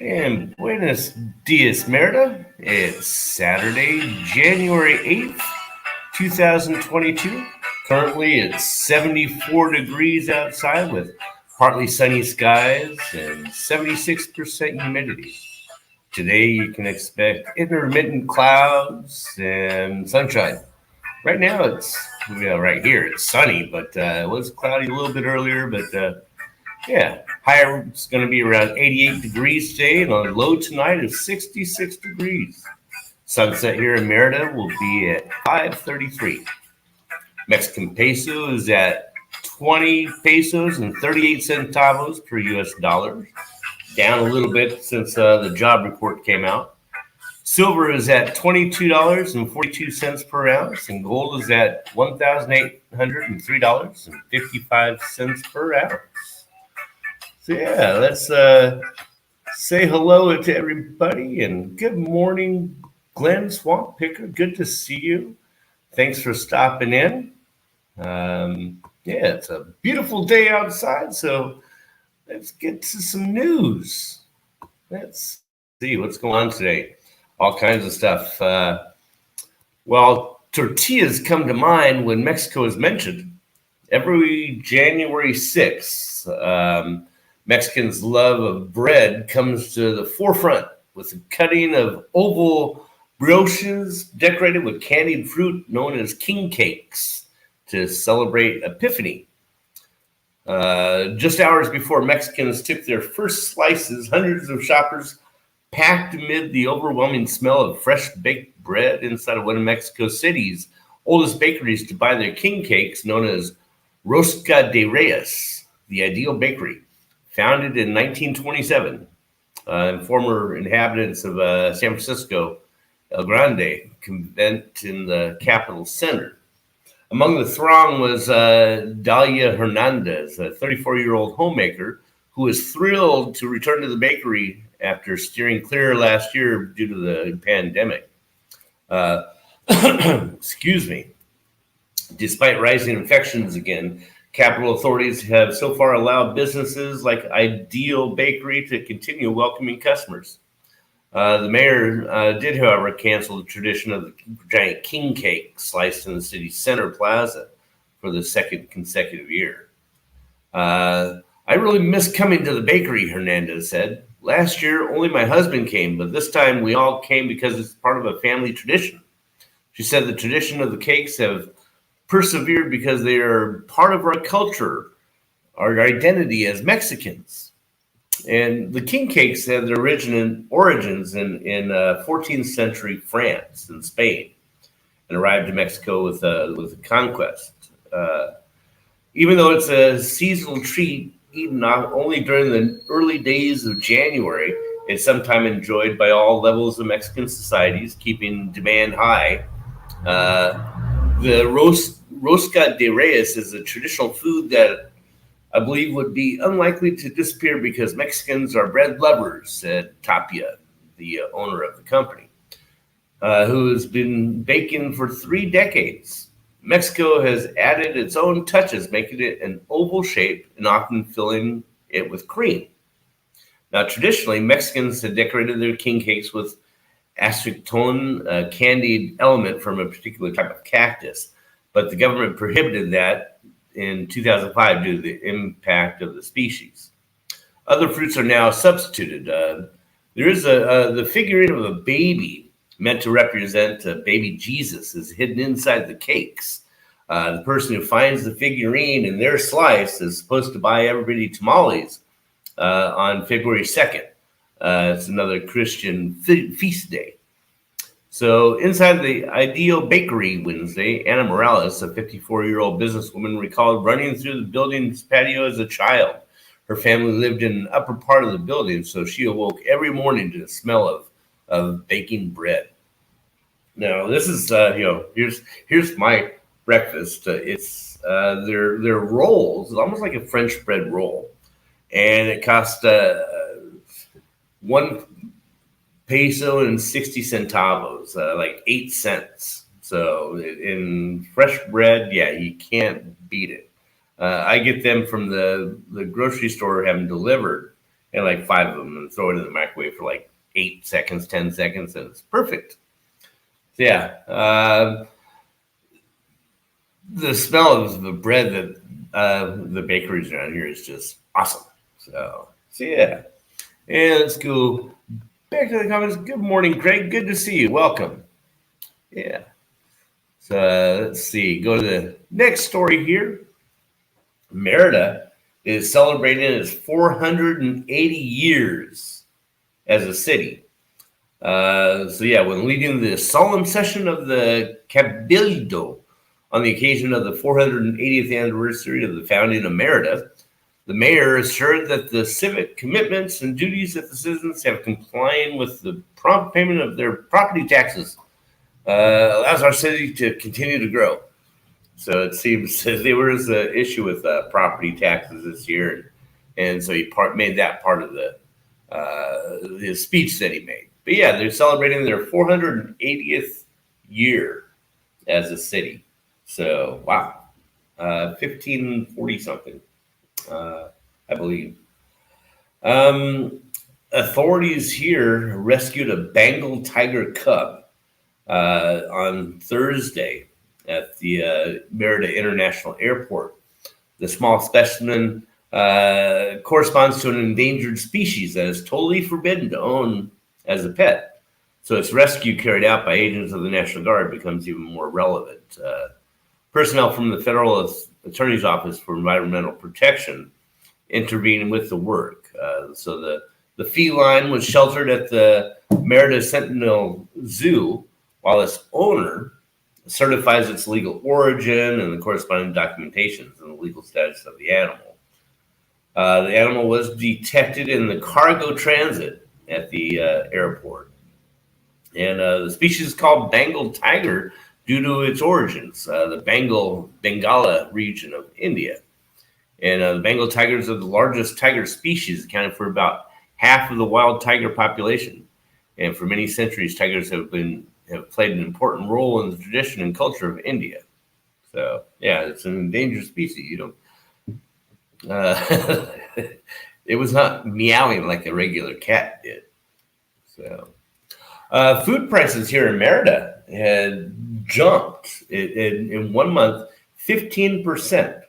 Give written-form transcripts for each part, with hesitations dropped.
And Buenos Dias Merida. It's Saturday, January 8th, 2022. Currently, it's 74 degrees outside with partly sunny skies and 76% humidity. Today, you can expect intermittent clouds and sunshine. Right now, right here, it's sunny, but it was cloudy a little bit earlier, but yeah, higher it's going to be around 88 degrees today, and on low tonight is 66 degrees. Sunset here in Merida will be at 5:33. Mexican peso is at 20 pesos and 38 centavos per U.S. dollar, down a little bit since the job report came out. Silver is at $22.42 per ounce, and gold is at $1,803.55 per ounce. So yeah, let's say hello to everybody and good morning, Glenn Swamp Picker. Good to see you. Thanks for stopping in. Yeah, it's a beautiful day outside, so let's get to some news. Let's see what's going on today. All kinds of stuff. Well, tortillas come to mind when Mexico is mentioned. Every January 6th, Mexicans' love of bread comes to the forefront with the cutting of oval brioches decorated with candied fruit known as king cakes to celebrate Epiphany. Just hours before Mexicans took their first slices, hundreds of shoppers packed amid the overwhelming smell of fresh baked bread inside of one of Mexico City's oldest bakeries to buy their king cakes, known as Rosca de Reyes, the ideal bakery. Founded in 1927, and former inhabitants of San Francisco, El Grande, convent in the capital center. Among the throng was Dalia Hernandez, a 34-year-old homemaker who was thrilled to return to the bakery after steering clear last year due to the pandemic. Excuse me. Despite rising infections again, capital authorities have so far allowed businesses like Ideal Bakery to continue welcoming customers. The mayor did, however, cancel the tradition of the giant king cake sliced in the city's center plaza for the second consecutive year. I really miss coming to the bakery, Hernandez said. Last year, only my husband came, but this time we all came because it's part of a family tradition. She said the tradition of the cakes have persevered because they are part of our culture, our identity as Mexicans. And the king cakes had their origins in 14th century France and Spain and arrived to Mexico with the conquest. Even though it's a seasonal treat eaten not only during the early days of January, it's sometimes enjoyed by all levels of Mexican societies, keeping demand high. The Rosca de Reyes is a traditional food that I believe would be unlikely to disappear because Mexicans are bread lovers, said Tapia, the owner of the company, who has been baking for 3 decades. Mexico has added its own touches, making it an oval shape and often filling it with cream. Now, traditionally, Mexicans had decorated their king cakes with acetone, a candied element from a particular type of cactus, but the government prohibited that in 2005 due to the impact of the species. Other fruits are now substituted. There is the figurine of a baby meant to represent baby Jesus is hidden inside the cakes. The person who finds the figurine in their slice is supposed to buy everybody tamales on February 2nd. It's another Christian feast day. So inside the Ideal Bakery Wednesday, Anna Morales, a 54-year-old businesswoman, recalled running through the building's patio as a child. Her family lived in the upper part of the building, so she awoke every morning to the smell of baking bread. Now, this is here's my breakfast. It's their rolls, almost like a French bread roll, and it cost 1 peso and 60 centavos, like 8 cents. So in fresh bread, yeah, you can't beat it. I get them from the grocery store, have them delivered, and like 5 of them and throw it in the microwave for like 8 seconds, 10 seconds, and it's perfect. So yeah, the smell of the bread that the bakeries around here is just awesome. So yeah, and let's go back to the comments. Good morning, Craig. Good to see you. Welcome. Yeah. So let's see. Go to the next story here. Merida is celebrating its 480 years as a city. So yeah, when leading the solemn session of the Cabildo on the occasion of the 480th anniversary of the founding of Merida, the mayor assured that the civic commitments and duties that the citizens have complying with the prompt payment of their property taxes allows our city to continue to grow. So it seems there was an issue with property taxes this year, and so he made that part of the speech that he made. But yeah, they're celebrating their 480th year as a city. So wow, 1540 something, I believe. Authorities here rescued a Bengal tiger cub on Thursday at the Merida International Airport. The small specimen corresponds to an endangered species that is totally forbidden to own as a pet. So its rescue carried out by agents of the National Guard becomes even more relevant. Personnel from the Federal Attorney's Office for Environmental Protection intervened with the work. So the feline was sheltered at the Merida Sentinel Zoo, while its owner certifies its legal origin and the corresponding documentations and the legal status of the animal. The animal was detected in the cargo transit at the airport. And the species is called Bengal tiger due to its origins, the Bengala region of India. And the Bengal tigers are the largest tiger species, accounting for about half of the wild tiger population. And for many centuries, tigers have played an important role in the tradition and culture of India. So yeah, it's an endangered species. It was not meowing like a regular cat did. So food prices here in Merida had jumped in 1 month 15%.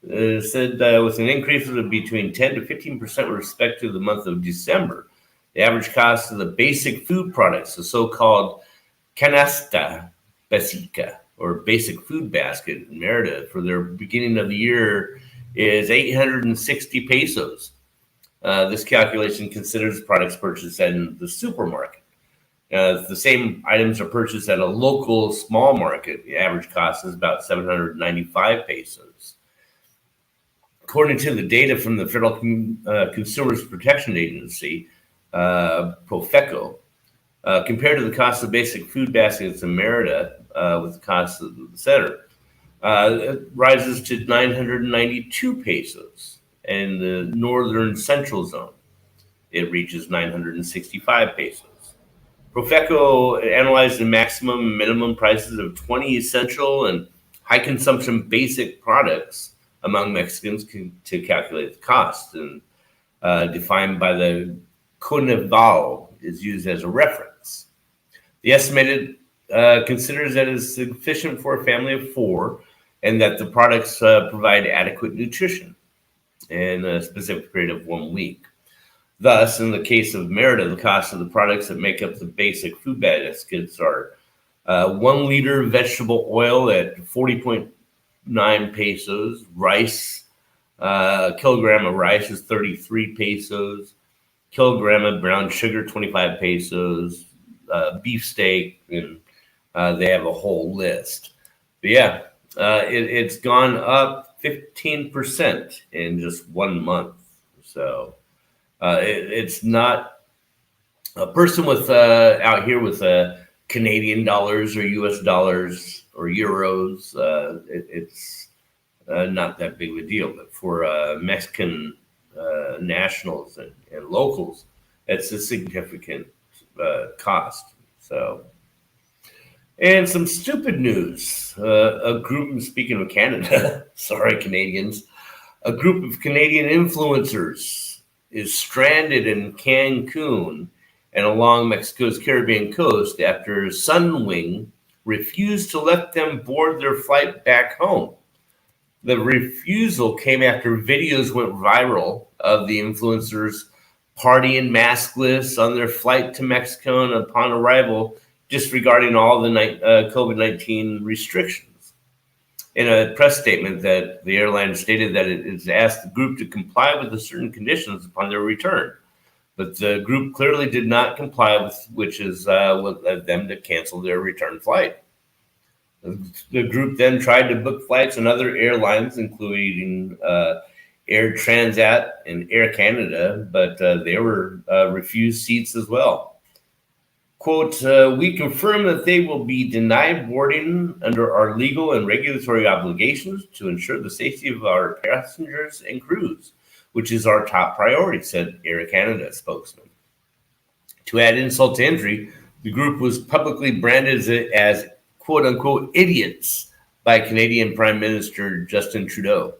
It said with an increase of between 10 to 15% with respect to the month of December. The average cost of the basic food products, the so-called canasta básica, or basic food basket in Merida for their beginning of the year is 860 pesos. This calculation considers products purchased in the supermarket. The same items are purchased at a local small market. The average cost is about 795 pesos. According to the data from the Federal Consumers Protection Agency, Profeco, compared to the cost of basic food baskets in Merida with the cost of the center, it rises to 992 pesos. In the northern central zone, it reaches 965 pesos. Profeco analyzed the maximum and minimum prices of 20 essential and high consumption basic products among Mexicans to calculate the cost, and defined by the Coneval is used as a reference. The estimated considers that it is sufficient for a family of 4 and that the products provide adequate nutrition in a specific period of 1 week. Thus, in the case of Merida, the cost of the products that make up the basic food baskets are 1 liter vegetable oil at 40.9 pesos, rice, a kilogram of rice is 33 pesos, kilogram of brown sugar, 25 pesos, beefsteak, and they have a whole list. But yeah, it's gone up 15% in just 1 month. So it's not a person with out here with Canadian dollars or US dollars or euros. It's not that big of a deal, but for Mexican nationals and locals, it's a significant cost. So, and some stupid news. A group, speaking of Canada, sorry, Canadians, a group of Canadian influencers is stranded in Cancun and along Mexico's Caribbean coast after Sunwing refused to let them board their flight back home. The refusal came after videos went viral of the influencers partying maskless on their flight to Mexico and upon arrival, disregarding all the COVID-19 restrictions. In a press statement, that the airline stated that it has asked the group to comply with the certain conditions upon their return, but the group clearly did not comply with, which is what led them to cancel their return flight. The group then tried to book flights on other airlines, including Air Transat and Air Canada, but they were refused seats as well. Quote, we confirm that they will be denied boarding under our legal and regulatory obligations to ensure the safety of our passengers and crews, which is our top priority, said Air Canada spokesman. To add insult to injury, the group was publicly branded as quote unquote idiots by Canadian Prime Minister Justin Trudeau.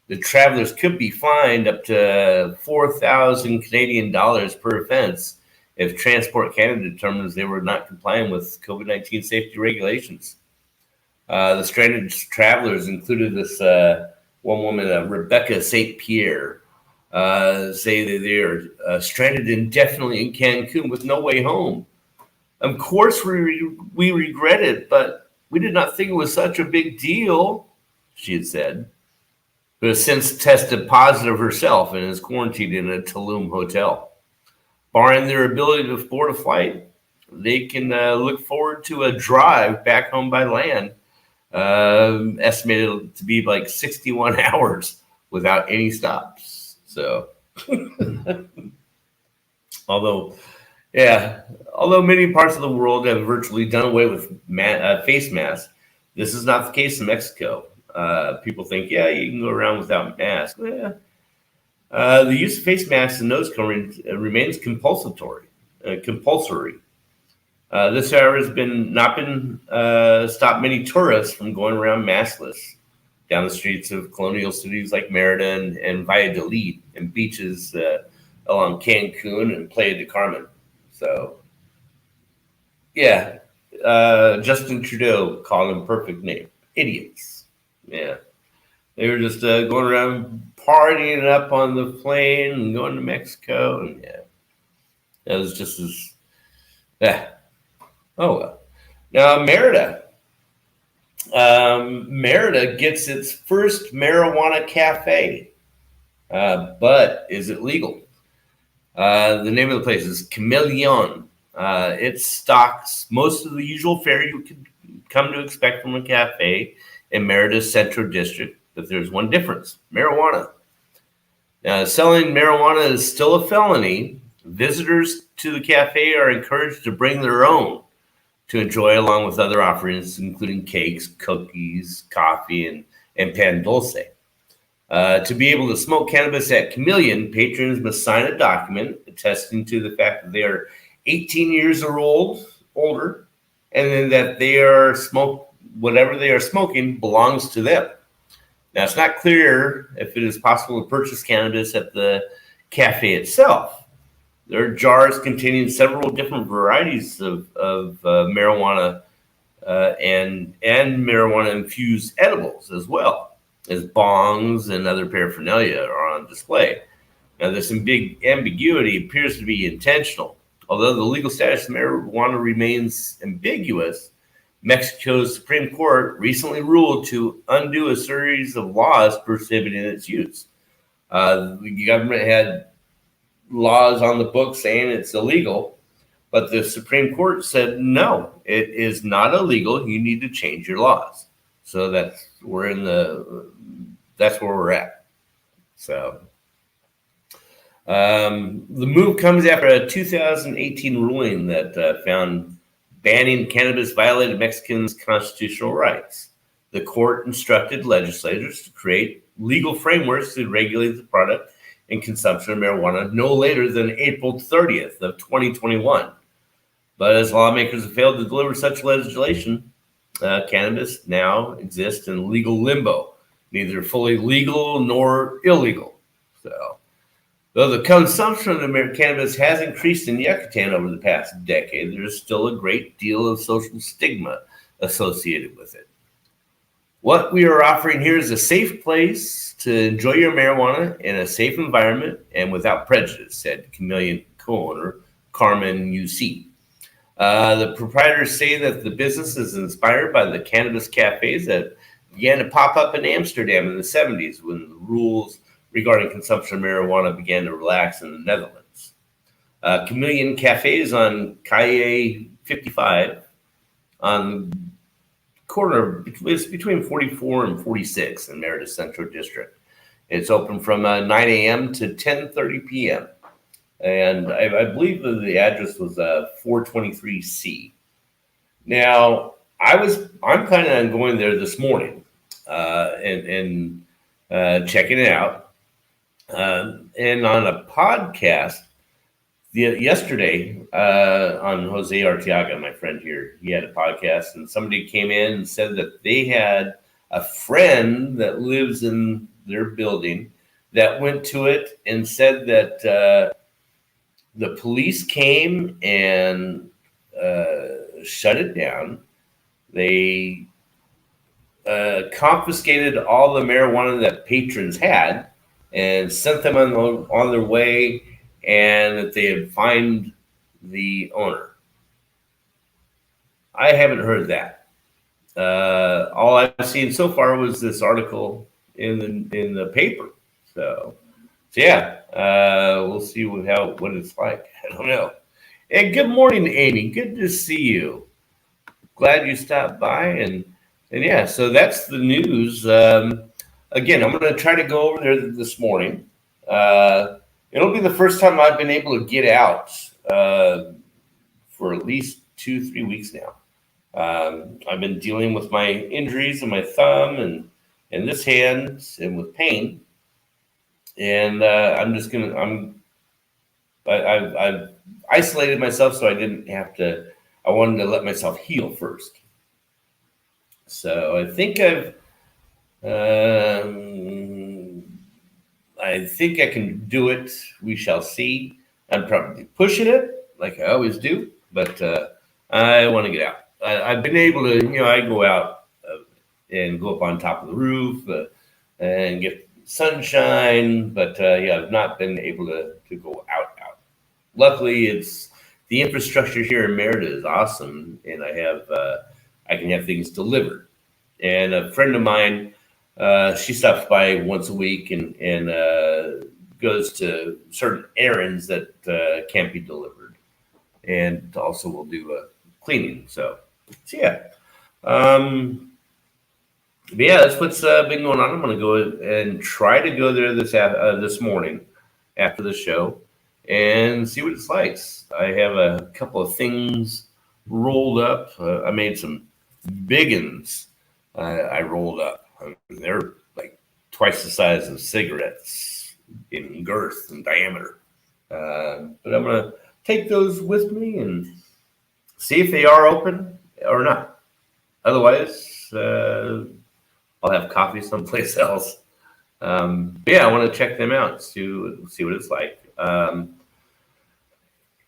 The travelers could be fined up to 4,000 Canadian dollars per offense if Transport Canada determines they were not complying with COVID-19 safety regulations. The stranded travelers included this one woman, Rebecca St. Pierre, say that they are stranded indefinitely in Cancun with no way home. Of course, we regret it, but we did not think it was such a big deal, she had said. But has since tested positive herself and is quarantined in a Tulum hotel. Barring their ability to board a flight, they can look forward to a drive back home by land, estimated to be like 61 hours without any stops. So, although many parts of the world have virtually done away with face masks, this is not the case in Mexico. People think, you can go around without masks. The use of face masks and nose covering remains compulsory. This, however, has not been stopped many tourists from going around maskless down the streets of colonial cities like Merida and Valladolid, and beaches along Cancun and Playa del Carmen. So, Justin Trudeau called them perfect name, idiots. Yeah, they were just going around partying up on the plane and going to Mexico, and it was just as Oh well. Now Merida gets its first marijuana cafe, but is it legal? The name of the place is Chameleon. It stocks most of the usual fare you could come to expect from a cafe in Merida's Central District, but there's one difference: marijuana. Now, selling marijuana is still a felony. Visitors to the cafe are encouraged to bring their own to enjoy, along with other offerings, including cakes, cookies, coffee, and pan dulce. To be able to smoke cannabis at Chameleon, patrons must sign a document attesting to the fact that they are 18 years or older, and then that whatever they are smoking belongs to them. Now, it's not clear if it is possible to purchase cannabis at the cafe itself. There are jars containing several different varieties of marijuana and marijuana-infused edibles, as well as bongs and other paraphernalia are on display. Now, this ambiguity appears to be intentional. Although the legal status of marijuana remains ambiguous, Mexico's Supreme Court recently ruled to undo a series of laws prohibiting its use. The government had laws on the book saying it's illegal, but the Supreme Court said, no, it is not illegal. You need to change your laws. So that's where we're at. So the move comes after a 2018 ruling that found banning cannabis violated Mexicans' constitutional rights. The court instructed legislators to create legal frameworks to regulate the product and consumption of marijuana no later than April 30th of 2021. But as lawmakers have failed to deliver such legislation, cannabis now exists in legal limbo, neither fully legal nor illegal. So Though the consumption of cannabis has increased in Yucatan over the past decade, there is still a great deal of social stigma associated with it. What we are offering here is a safe place to enjoy your marijuana in a safe environment and without prejudice, said Chameleon co-owner Carmen UC. The proprietors say that the business is inspired by the cannabis cafes that began to pop up in Amsterdam in the 70s when the rules regarding consumption of marijuana began to relax in the Netherlands. Chameleon Cafes on Calle 55 on corner between 44 and 46 in Merida Central District. It's open from 9 a.m. to 10:30 p.m. And I believe that the address was 423C. Now, I'm planning on going there this morning and checking it out. And on a podcast yesterday on Jose Arteaga, my friend here, he had a podcast, and somebody came in and said that they had a friend that lives in their building that went to it and said that the police came and shut it down. They confiscated all the marijuana that patrons had and sent them on their way, and that they had fined the owner. I haven't heard that. All I've seen so far was this article in the paper. So yeah, we'll see what it's like. I don't know. And good morning, Amy. Good to see you. Glad you stopped by. And yeah, so that's the news. Again, I'm going to try to go over there this morning. It'll be the first time I've been able to get out for at least 2-3 weeks now. I've been dealing with my injuries in my thumb and this hand and with pain. And I've isolated myself so I didn't have to. I wanted to let myself heal first. So I think I can do it. We shall see. I'm probably pushing it like I always do, but I want to get out. I've been able to, I go out and go up on top of the roof and get sunshine, but I've not been able to go out. Luckily, it's the infrastructure here in Merida is awesome, and I can have things delivered. And a friend of mine, she stops by once a week and goes to certain errands that can't be delivered, and also will do cleaning. So yeah. But yeah, that's what's been going on. I'm going to go and try to go there this morning after the show and see what it's like. I have a couple of things rolled up. I made some big uns. I rolled up. They're like twice the size of cigarettes in girth and diameter. But I'm going to take those with me and see if they are open or not. Otherwise, I'll have coffee someplace else. But yeah, I want to check them out, see what it's like.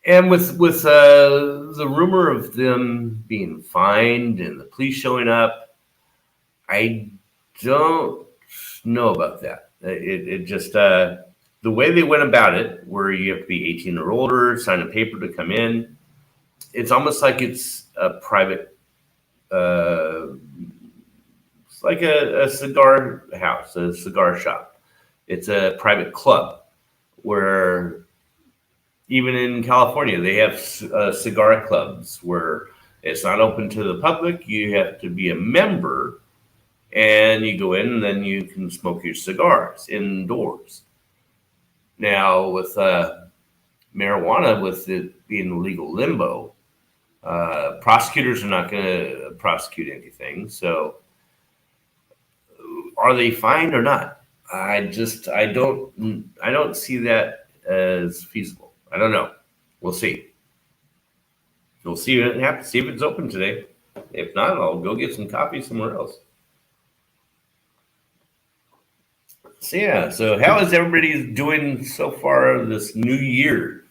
And with the rumor of them being fined and the police showing up, I don't know about that. It just the way they went about it, where you have to be 18 or older, sign a paper to come in. It's almost like it's a private. It's like a cigar house, a cigar shop. It's a private club where even in California, they have cigar clubs where it's not open to the public. You have to be a member, and you go in, and then you can smoke your cigars indoors. Now, with marijuana, with it being legal limbo, prosecutors are not going to prosecute anything. So, are they fined or not? I don't see that as feasible. I don't know. We'll see. We'll see what happens. See if it's open today. If not, I'll go get some coffee somewhere else. So how is everybody doing so far this new year?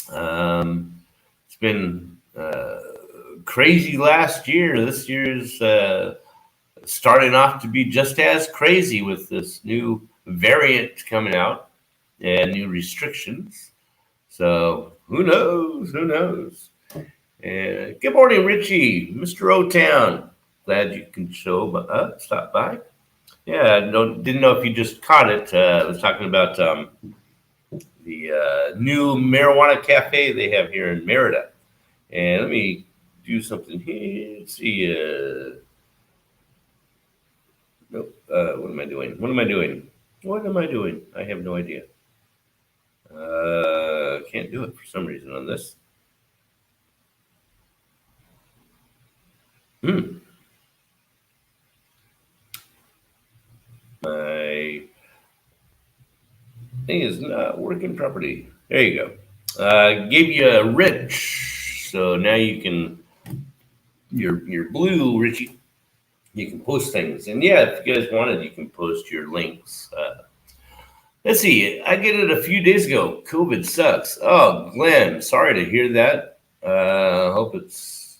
It's been crazy last year. This year's starting off to be just as crazy with this new variant coming out and new restrictions. So who knows? Who knows? And good morning, Richie, Mr. O-Town. Glad you can stop by. Yeah, didn't know if you just caught it. I was talking about the new marijuana cafe they have here in Merida. And let me do something here. Let's see. Nope. What am I doing? What am I doing? What am I doing? I have no idea. Can't do it for some reason on this. My thing is not working properly. There you go. Gave you a rich, so now you can your blue, Richie. You can post things, and yeah, if you guys wanted, you can post your links. Let's see. I get it a few days ago. COVID sucks. Oh, Glenn, sorry to hear that. Hope it's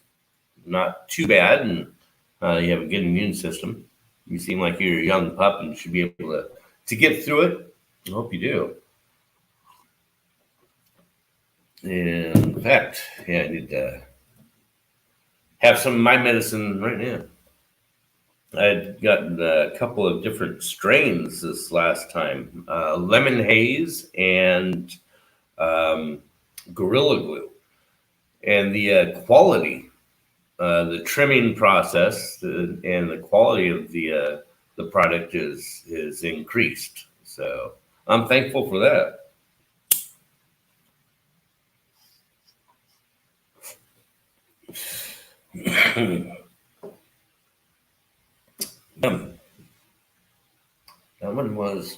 not too bad, and you have a good immune system. You seem like you're a young pup and should be able to get through it. I hope you do. And in fact, yeah, I need to have some of my medicine right now. I'd gotten a couple of different strains this last time, lemon haze and gorilla glue. And the quality, the trimming process, and the quality of the product is increased. So I'm thankful for that. That one was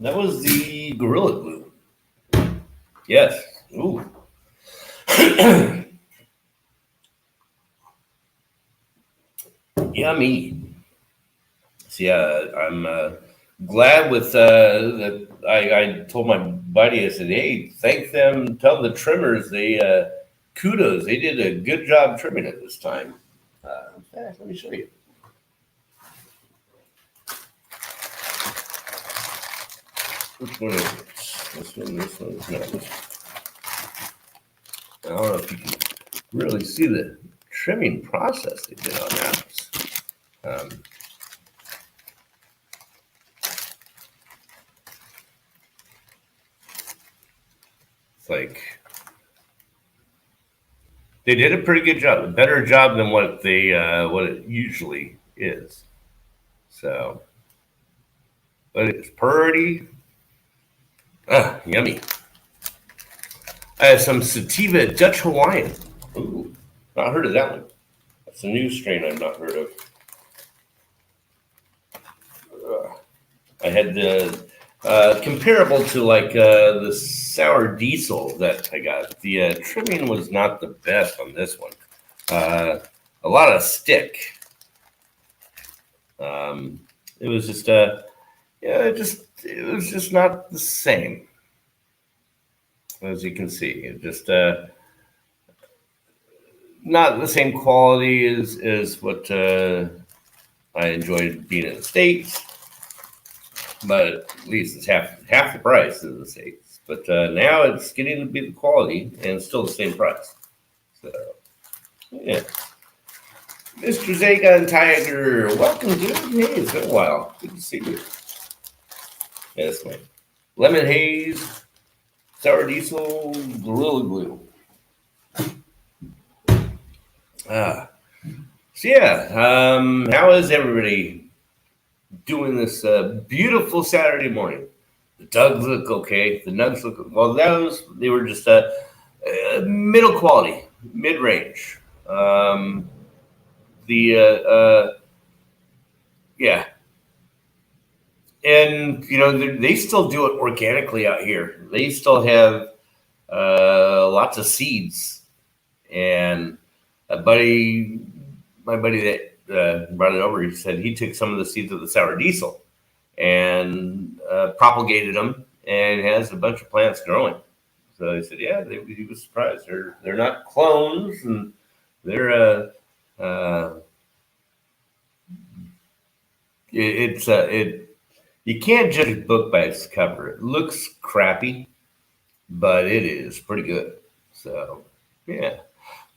that was the gorilla glue. Yes. Ooh. Yummy. So yeah, I'm glad with that. I told my buddy, I said, "Hey, thank them. Tell the trimmers they kudos. They did a good job trimming it this time." Let me show you. Which one is it? This one. This one is not. I don't know if you can really see the trimming process they did on that. It's like they did a pretty good job, a better job than what it usually is. So, but it's pretty yummy. I have some sativa Dutch Hawaiian. Ooh, not heard of that one. That's a new strain I've not heard of. I had the comparable to like the sour diesel that I got. The trimming was not the best on this one. A lot of stick. It was just it was just not the same. As you can see, it just not the same quality as what I enjoyed being in the States. But at least it's half the price in the States. But now it's getting to be the quality and still the same price. So, yeah. Mr. Zagon Tiger, welcome, dude. Hey, it's been a while. Good to see you. Yeah, that's my lemon haze, sour diesel, gorilla glue. So yeah, how is everybody doing this beautiful Saturday morning? The Dugs look okay. The Nugs look well. They were just middle quality, mid range. Yeah, and they still do it organically out here. They still have lots of seeds, and my buddy that brought it over, he said he took some of the seeds of the sour diesel and propagated them and has a bunch of plants growing. So he said, yeah, he was surprised. They're not clones, and they're you can't judge a book by its cover. It looks crappy, but it is pretty good. So yeah,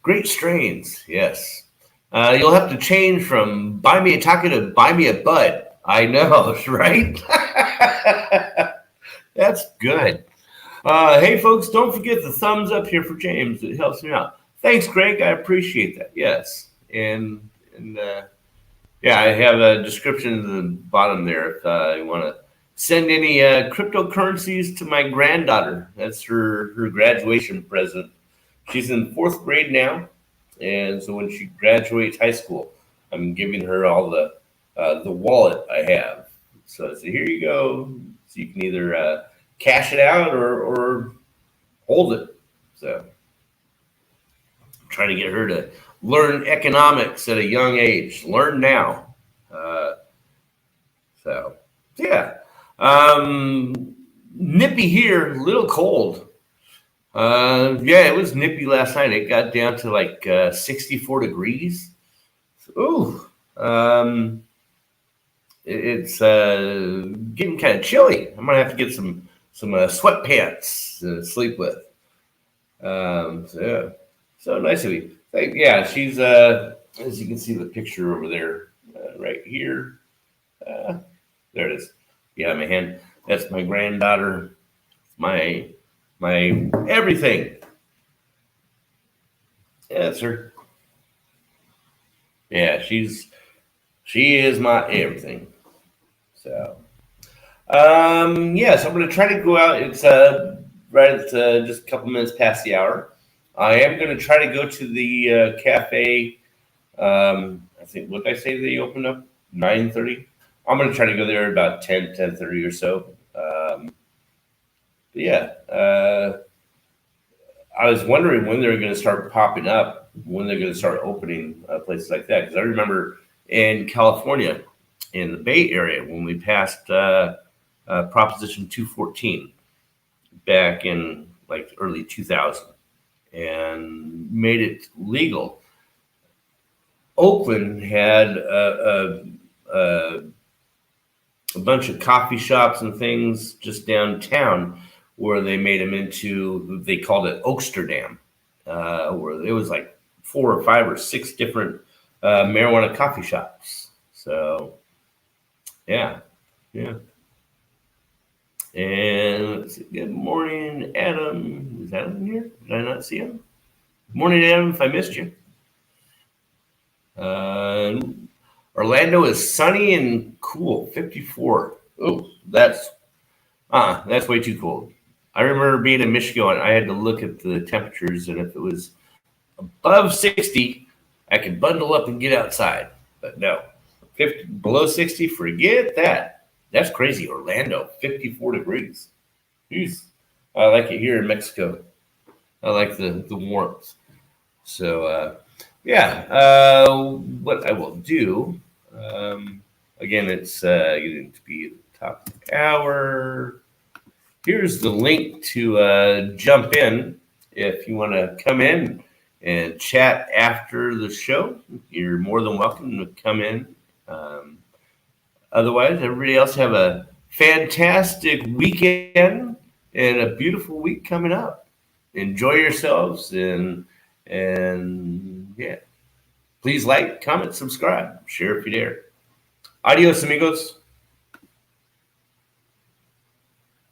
great strains. Yes, you'll have to change from buy me a taco to buy me a bud. I know, right? That's good. Hey, folks, don't forget the thumbs up here for James. It helps me out. Thanks, Greg. I appreciate that. Yes. And yeah, I have a description at the bottom there if you want to send any cryptocurrencies to my granddaughter. That's her graduation present. She's in 4th grade now. And so when she graduates high school, I'm giving her all the wallet I have. So I say, here you go. So you can either cash it out or hold it. So I'm trying to get her to learn economics at a young age. Learn now. So yeah, nippy here, a little cold. Yeah, it was nippy last night. It got down to like 64 degrees. Ooh, it's getting kind of chilly. I'm gonna have to get some sweatpants to sleep with. So yeah, so nice of you. Yeah, she's as you can see the picture over there, right here. There it is. Yeah, my hand. That's my granddaughter. My everything. Yeah, that's her. Yeah, she is my everything. So, yes, I'm going to try to go out. It's right at just a couple minutes past the hour. I am going to try to go to the cafe. I think, what did I say they opened up? 9:30. I'm going to try to go there about 10:30 or so. But yeah, I was wondering when they're going to start popping up, when they're going to start opening places like that. Because I remember in California, in the Bay Area, when we passed Proposition 214 back in like early 2000 and made it legal, Oakland had a bunch of coffee shops and things just downtown where they made them into, they called it Oaksterdam, where it was like 4 or 5 or 6 different marijuana coffee shops. So, yeah. And let's see. Good morning, Adam. Is Adam here? Did I not see him? Good morning, Adam, if I missed you. Orlando is sunny and cool, 54. Oh, that's way too cold. I remember being in Michigan, I had to look at the temperatures, and if it was above 60, I could bundle up and get outside. But no, below 60, forget that. That's crazy. Orlando, 54 degrees. Jeez. I like it here in Mexico. I like the warmth. So, yeah, what I will do, again, it's getting to be the top of the hour. Here's the link to jump in if you want to come in and chat after the show. You're more than welcome to come in. Otherwise, everybody else have a fantastic weekend and a beautiful week coming up. Enjoy yourselves and yeah. Please like, comment, subscribe, share if you dare. Adios, amigos.